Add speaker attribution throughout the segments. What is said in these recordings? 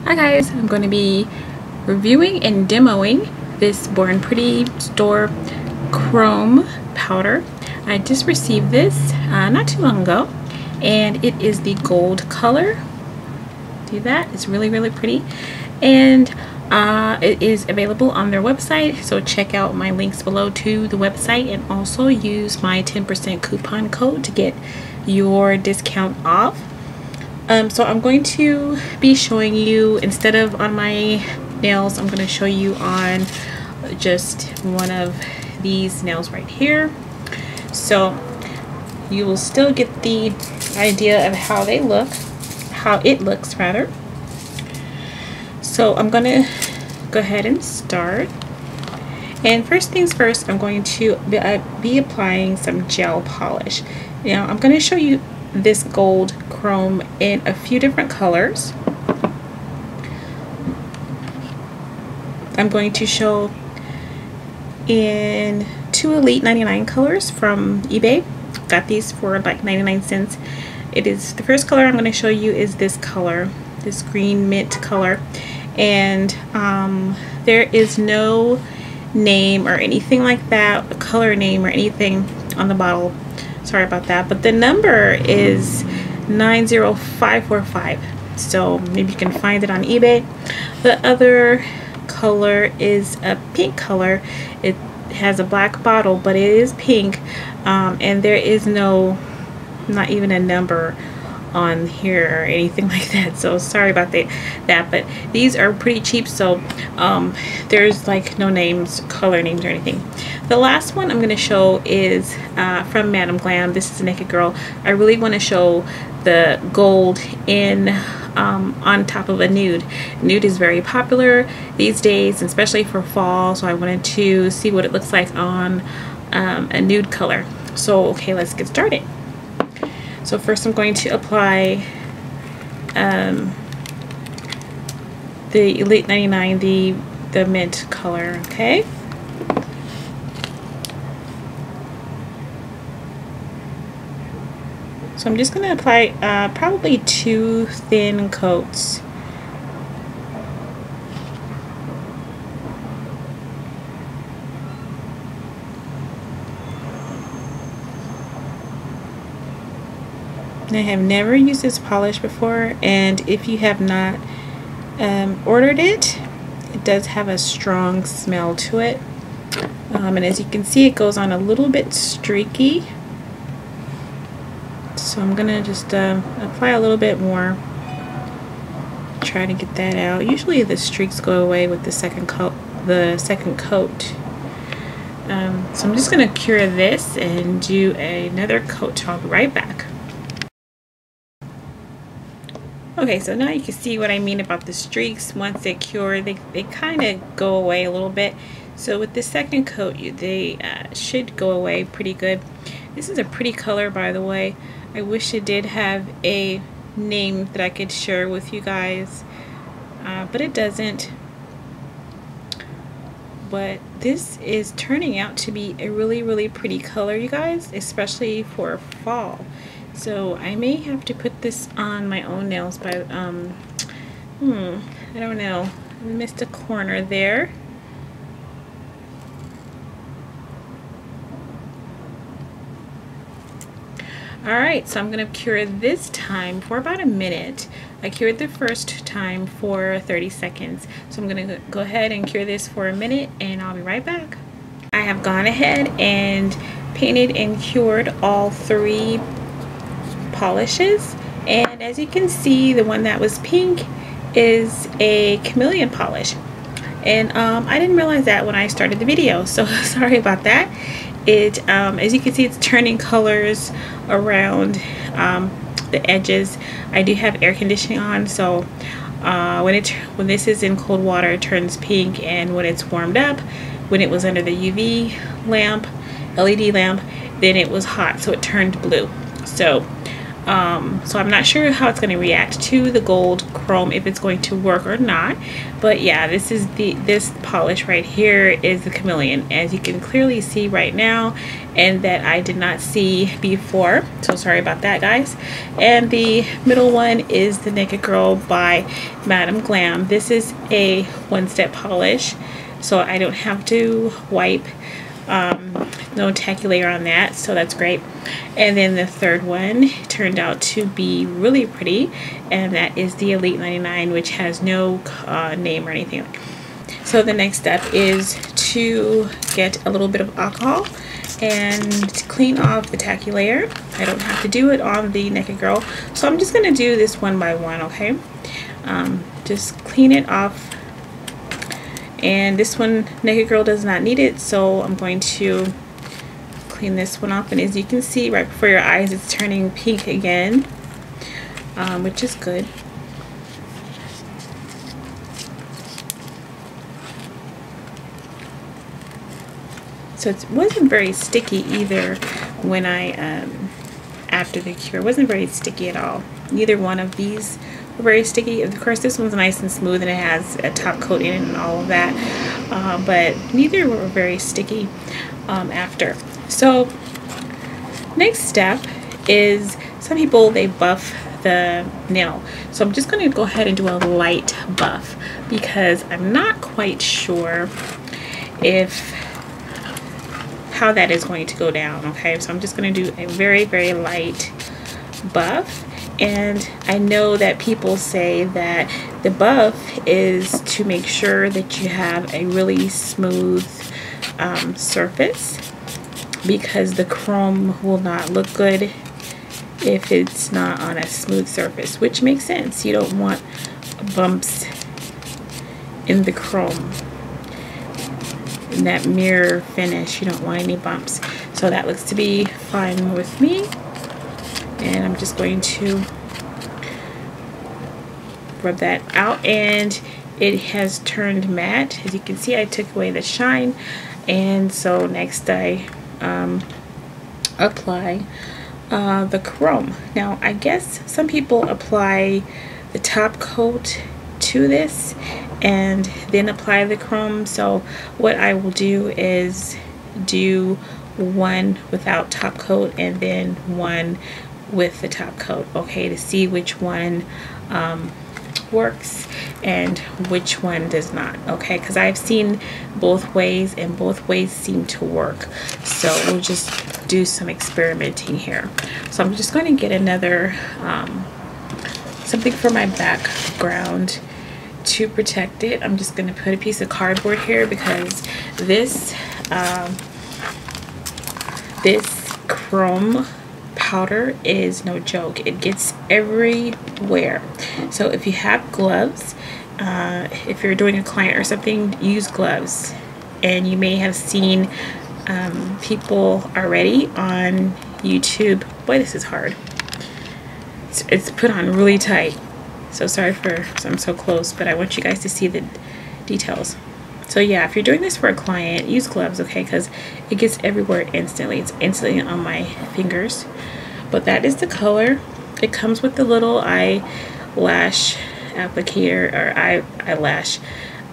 Speaker 1: Hi guys, I'm going to be reviewing and demoing this Born Pretty Store Chrome powder. I just received this not too long ago, and it is the gold color. See that? It's really pretty, and it is available on their website, so check out my links below to the website and also use my 10% coupon code to get your discount off. So I'm going to be showing you, instead of on my nails, I'm going to show you on just one of these nails right here. So you will still get the idea of how they look, how it looks rather. So I'm going to go ahead and start. And first things first, I'm going to be applying some gel polish. Now I'm going to show you this gold chrome in a few different colors. I'm going to show in 2 Elite 99 colors from eBay. Got these for like 99 cents. It is the first color I'm going to show you is this color, this green mint color, and there is no name or anything like that, a color name or anything on the bottle. Sorry about that, but the number is 90545, so maybe you can find it on eBay. The other color is a pink color. It has a black bottle, but it is pink, and there is not even a number on here or anything like that, so sorry about that. But these are pretty cheap, so there's like no names, color names or anything. The last one I'm going to show is from Madam Glam. This is a Naked Girl. I really want to show the gold in on top of a nude. Nude is very popular these days, especially for fall, so I wanted to see what it looks like on a nude color. So okay, let's get started. So first I'm going to apply the Elite 99, the mint color, okay? So I'm just going to apply probably 2 thin coats. I have never used this polish before, and if you have not ordered it, it does have a strong smell to it, and as you can see, it goes on a little bit streaky, so I'm gonna just apply a little bit more, try to get that out. Usually the streaks go away with the second coat. So I'm just gonna cure this and do another coat. I'll be right back. Okay, so now you can see what I mean about the streaks. Once they cure, they kind of go away a little bit. So with the second coat, they should go away pretty good. This is a pretty color, by the way. I wish it did have a name that I could share with you guys, but it doesn't. But this is turning out to be a really pretty color, you guys, especially for fall. So I may have to put this on my own nails, but I don't know. I missed a corner there. Alright, so I'm going to cure this time for about a minute. I cured the first time for 30 seconds. So I'm going to go ahead and cure this for a minute, and I'll be right back. I have gone ahead and painted and cured all 3 polishes, and as you can see, the one that was pink is a Chameleon polish, and I didn't realize that when I started the video, so sorry about that. It as you can see, it's turning colors around the edges. I do have air conditioning on, so when this is in cold water, it turns pink, and when it's warmed up, when it was under the UV lamp, LED lamp, then it was hot, so it turned blue. So So I'm not sure how it's going to react to the gold chrome, if it's going to work or not. But yeah, this polish right here is the Chameleon, as you can clearly see right now, and that I did not see before. So sorry about that, guys. And the middle one is the Naked Girl by Madam Glam. This is a one-step polish, so I don't have to wipe. No tacky layer on that, so that's great. And then the third one turned out to be really pretty, and that is the Elite 99, which has no name or anything. So the next step is to get a little bit of alcohol and clean off the tacky layer. I don't have to do it on the Naked Girl, so I'm just going to do this one by one, okay? Just clean it off. And this one, Naked Girl does not need it, so I'm going to clean this one off. And as you can see, right before your eyes, it's turning pink again, which is good. So it wasn't very sticky either when I, after the cure, it wasn't very sticky at all. Neither one of these were very sticky. Of course, this one's nice and smooth and it has a top coat in it and all of that, but neither were very sticky after. So next step is, some people, they buff the nail. So I'm just going to go ahead and do a light buff because I'm not quite sure how that is going to go down. Okay, so I'm just going to do a very, very light buff. And I know that people say that the buff is to make sure that you have a really smooth surface, because the chrome will not look good if it's not on a smooth surface, which makes sense. You don't want bumps in the chrome. In that mirror finish, you don't want any bumps. So that looks to be fine with me. And I'm just going to rub that out, and it has turned matte. As you can see, I took away the shine, and so next I apply the chrome. Now I guess some people apply the top coat to this and then apply the chrome. So what I will do is do one without top coat and then one with the top coat, okay, to see which one works and which one does not, okay, because I've seen both ways and both ways seem to work. So we'll just do some experimenting here. So I'm just going to get another something for my background to protect it. I'm just going to put a piece of cardboard here because this this chrome powder is no joke. It gets everywhere. So if you have gloves, if you're doing a client or something, use gloves. And you may have seen people already on YouTube. Boy, this is hard. It's put on really tight. So sorry for I'm so close, but I want you guys to see the details. So yeah, if you're doing this for a client, use gloves, okay, because it gets everywhere instantly. It's instantly on my fingers. But that is the color. It comes with the little eyelash applicator, or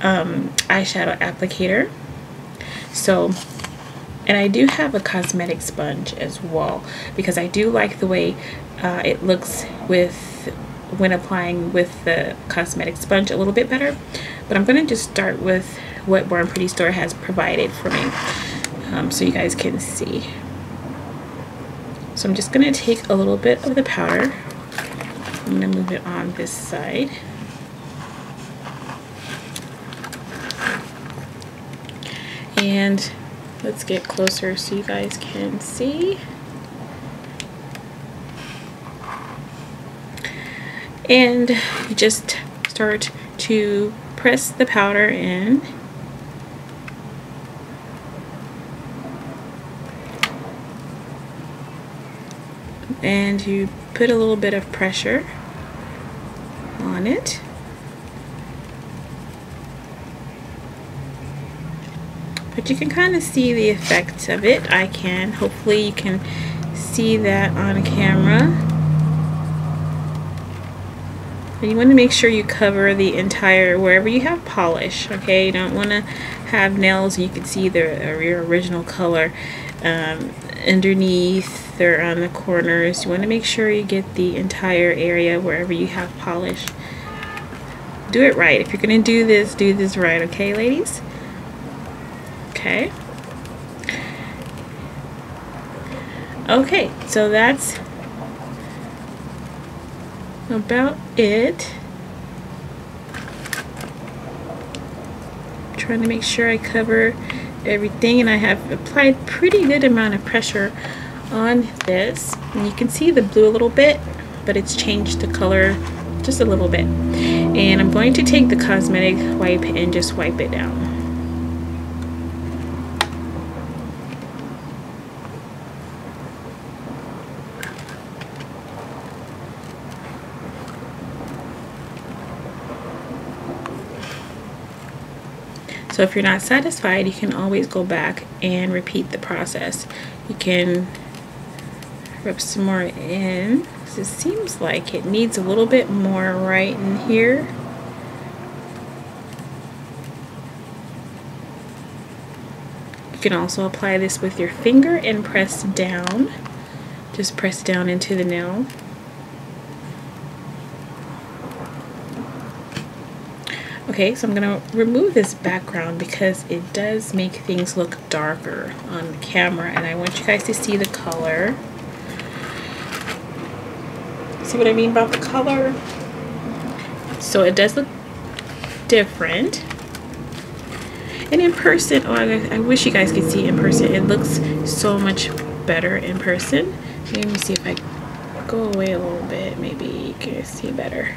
Speaker 1: eyeshadow applicator. So, and I do have a cosmetic sponge as well, because I do like the way it looks when applying with the cosmetic sponge a little bit better. But I'm going to just start with what Born Pretty Store has provided for me, so you guys can see. So I'm just going to take a little bit of the powder. I'm going to move it on this side. And let's get closer so you guys can see. And just start to press the powder in. And you put a little bit of pressure on it. But you can kind of see the effects of it. I can. Hopefully you can see that on camera. And you want to make sure you cover the entire, wherever you have polish, okay? You don't want to have nails you can see your original color underneath or on the corners. You want to make sure you get the entire area wherever you have polish. Do it right. If you're going to do this right, okay, ladies? Okay. Okay, so that's about it. I'm trying to make sure I cover everything, and I have applied pretty good amount of pressure on this, and you can see the blue a little bit, but it's changed the color just a little bit. And I'm going to take the cosmetic wipe and just wipe it down. So if you're not satisfied, you can always go back and repeat the process. You can rub some more in, because it seems like it needs a little bit more right in here. You can also apply this with your finger and press down. Just press down into the nail. Okay, so I'm going to remove this background because it does make things look darker on the camera, and I want you guys to see the color. See what I mean about the color? So it does look different. And in person, oh, I wish you guys could see in person. It looks so much better in person. Let me see if I go away a little bit. Maybe you can see better.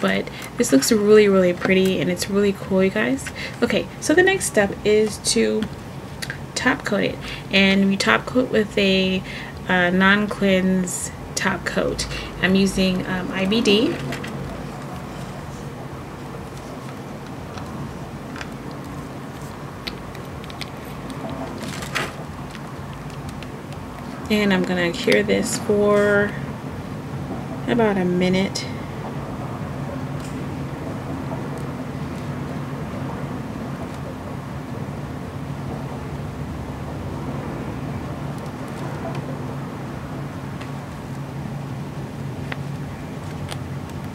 Speaker 1: But this looks really, really pretty, and it's really cool, you guys. Okay, so the next step is to top coat it, and we top coat with a non-cleanse top coat. I'm using IBD. And I'm gonna cure this for about a minute.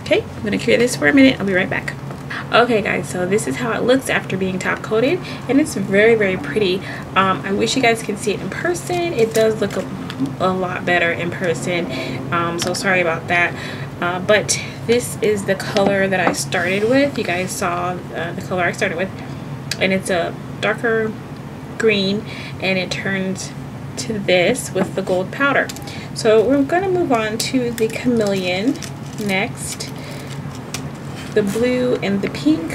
Speaker 1: Okay, I'm gonna cure this for a minute. I'll be right back. Okay guys, so this is how it looks after being top coated, and it's very, very pretty. I wish you guys could see it in person. It does look a lot better in person. So sorry about that. But this is the color that I started with. You guys saw the color I started with, and it's a darker green, and it turns to this with the gold powder. So we're gonna move on to the Chameleon next. The blue and the pink,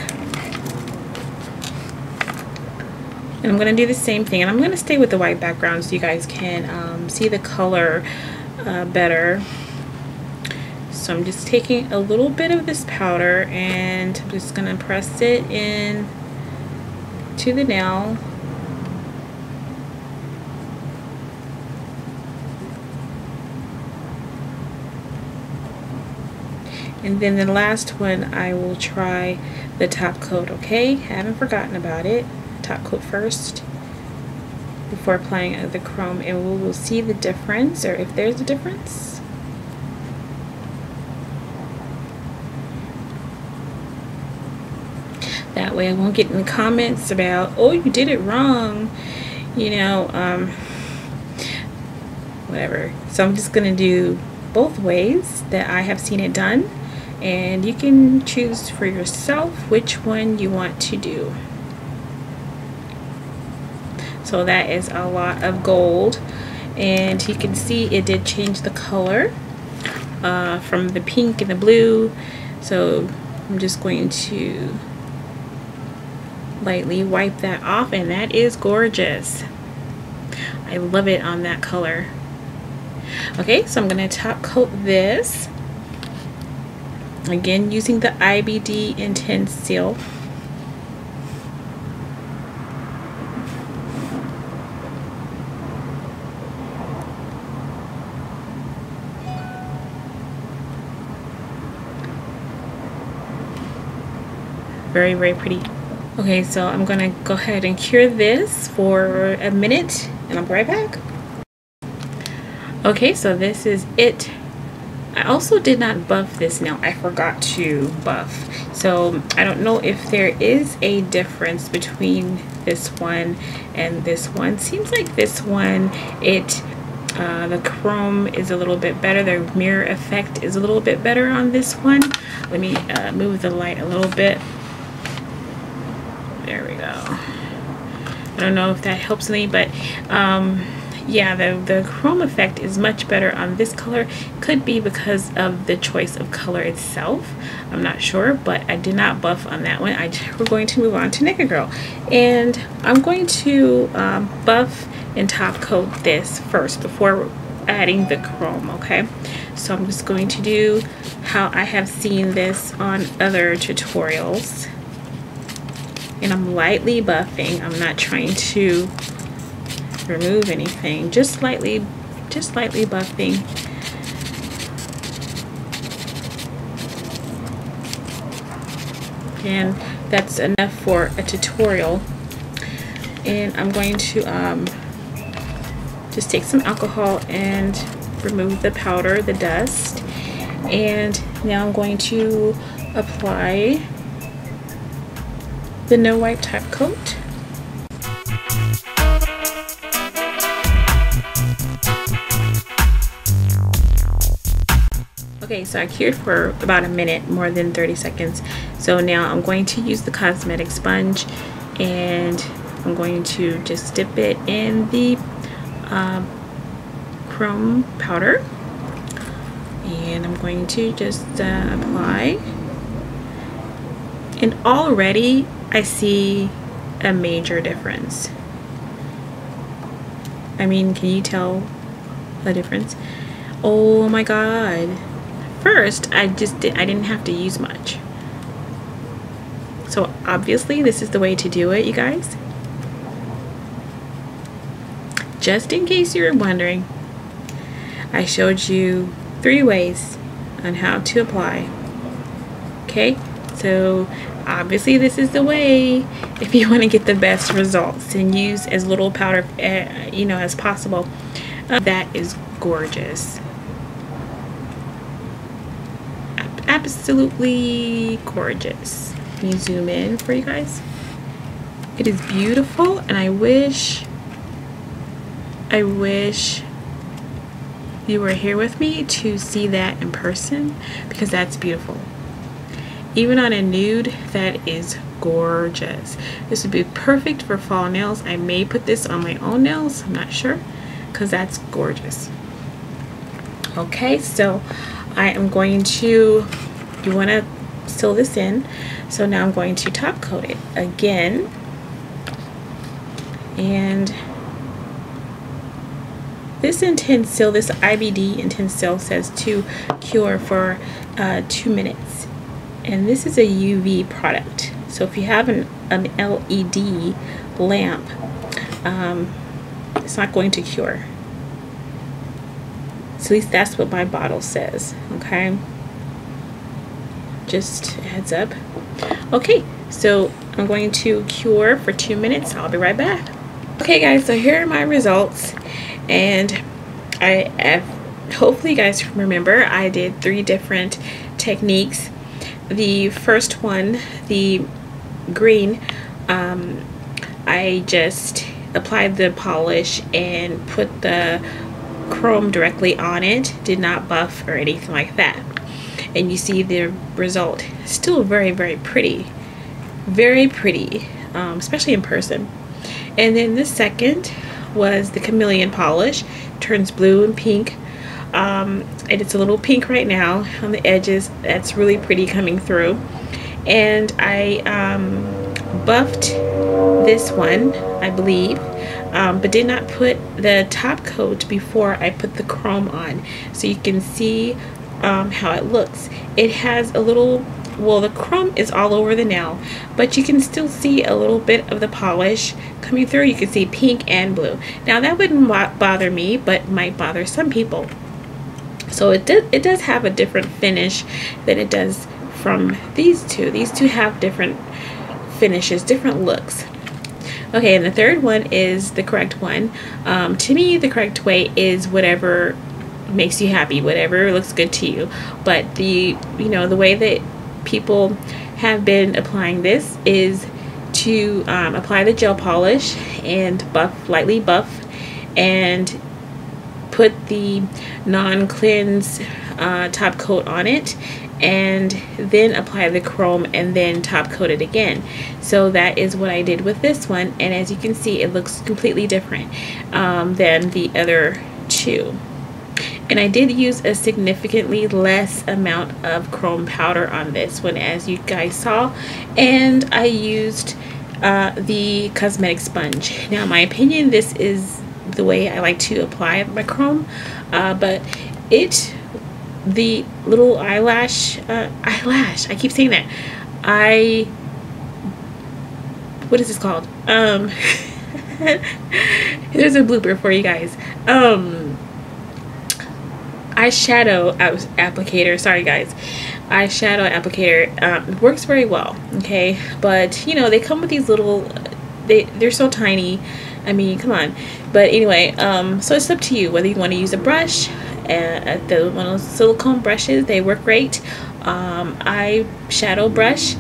Speaker 1: and I'm going to do the same thing, and I'm going to stay with the white background so you guys can see the color better. So I'm just taking a little bit of this powder, and I'm just going to press it in to the nail. And then the last one, I will try the top coat, okay? Haven't forgotten about it. Top coat first before applying the chrome, and we will see the difference, or if there's a difference. That way I won't get in the comments about, oh, you did it wrong, you know, whatever. So I'm just gonna do both ways that I have seen it done, and you can choose for yourself which one you want to do. So that is a lot of gold, and you can see it did change the color from the pink and the blue. So I'm just going to lightly wipe that off, and that is gorgeous. I love it on that color. Okay, so I'm going to top coat this again using the IBD Intense Seal. Very, very pretty. Okay, so I'm gonna go ahead and cure this for a minute and I'll be right back. Okay, so this is it. I also did not buff this nail. I forgot to buff. So I don't know if there is a difference between this one and this one. Seems like this one, the chrome is a little bit better. The mirror effect is a little bit better on this one. Let me move the light a little bit. There we go. I don't know if that helps me, but yeah, the chrome effect is much better on this color. Could be because of the choice of color itself. I'm not sure, but I did not buff on that one. We're going to move on to Naked Girl, and I'm going to buff and top coat this first before adding the chrome. Okay, so I'm just going to do how I have seen this on other tutorials, and I'm lightly buffing. I'm not trying to remove anything, just lightly buffing. And that's enough for a tutorial. And I'm going to just take some alcohol and remove the powder, the dust. And now I'm going to apply the no wipe top coat. Okay, so I cured for about a minute, more than 30 seconds. So now I'm going to use the cosmetic sponge, and I'm going to just dip it in the chrome powder, and I'm going to just apply. And already I see a major difference. I mean, can you tell the difference? Oh my god. First, I didn't have to use much. So obviously this is the way to do it, you guys. Just in case you were wondering, I showed you 3 ways on how to apply. Okay, so obviously this is the way if you want to get the best results, and use as little powder you know, as possible. That is gorgeous. Absolutely gorgeous. Can you zoom in for you guys? It is beautiful, and I wish you were here with me to see that in person, because that's beautiful. Even on a nude, that is gorgeous. This would be perfect for fall nails. I may put this on my own nails, I'm not sure, because that's gorgeous. Okay, so I am going to, you want to seal this in, so now I'm going to top coat it again. And this intense seal, this IBD intense seal, says to cure for 2 minutes, and this is a UV product. So if you have an LED lamp, it's not going to cure. So at least that's what my bottle says. Okay, just a heads up. Okay, so I'm going to cure for 2 minutes. I'll be right back. Okay guys, so here are my results, and hopefully you guys remember I did 3 different techniques. The first one, the green, I just applied the polish and put the chrome directly on it, did not buff or anything like that, and you see the result. Still very, very pretty, especially in person. And then the second was the Chameleon polish. Turns blue and pink, and it's a little pink right now on the edges. That's really pretty coming through. And I buffed this one, I believe, but did not put the top coat before I put the chrome on, so you can see how it looks. It has a little, well, the chrome is all over the nail, but you can still see a little bit of the polish coming through. You can see pink and blue. Now that wouldn't bother me, but might bother some people. So it does have a different finish than it does from these two. These two have different finishes, different looks. Okay, and the third one is the correct one. To me, the correct way is whatever makes you happy, whatever looks good to you. But the way that people have been applying this is to apply the gel polish and lightly buff, and put the non-cleanse top coat on it, and then apply the chrome and then top coat it again. So that is what I did with this one, and as you can see, it looks completely different than the other two. And I did use a significantly less amount of chrome powder on this one, as you guys saw, and I used the cosmetic sponge. Now, in my opinion, this is the way I like to apply my chrome, but the little eyelash, I keep saying that, what is this called? There's a blooper for you guys. Eyeshadow applicator, sorry guys, eyeshadow applicator works very well, okay, but you know, they come with these little, they're so tiny, I mean, come on. But anyway, so it's up to you whether you want to use a brush, one of those silicone brushes. They work great. Eyeshadow brush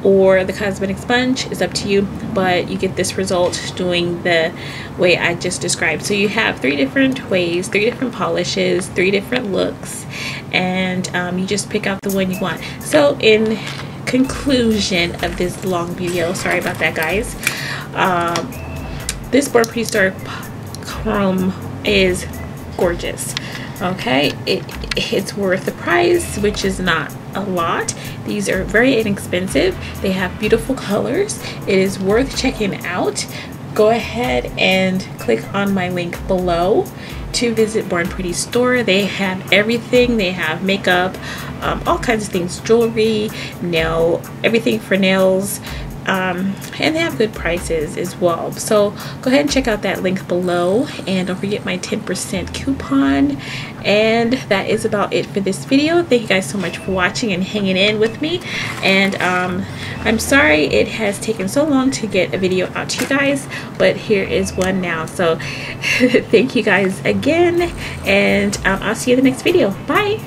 Speaker 1: or the cosmetic sponge is up to you, but you get this result doing the way I just described. So you have 3 different ways, 3 different polishes, 3 different looks, and you just pick out the one you want. So in conclusion of this long video, sorry about that guys, this Born Pretty Store chrome is gorgeous. Okay, it's worth the price, which is not a lot. These are very inexpensive. They have beautiful colors. It is worth checking out. Go ahead and click on my link below to visit Born Pretty Store. They have everything. They have makeup, all kinds of things, jewelry, everything for nails, and they have good prices as well. So go ahead and check out that link below, and don't forget my 10% coupon. And that is about it for this video. Thank you guys so much for watching and hanging in with me, and I'm sorry it has taken so long to get a video out to you guys, but here is one now. So thank you guys again, and I'll see you in the next video. Bye.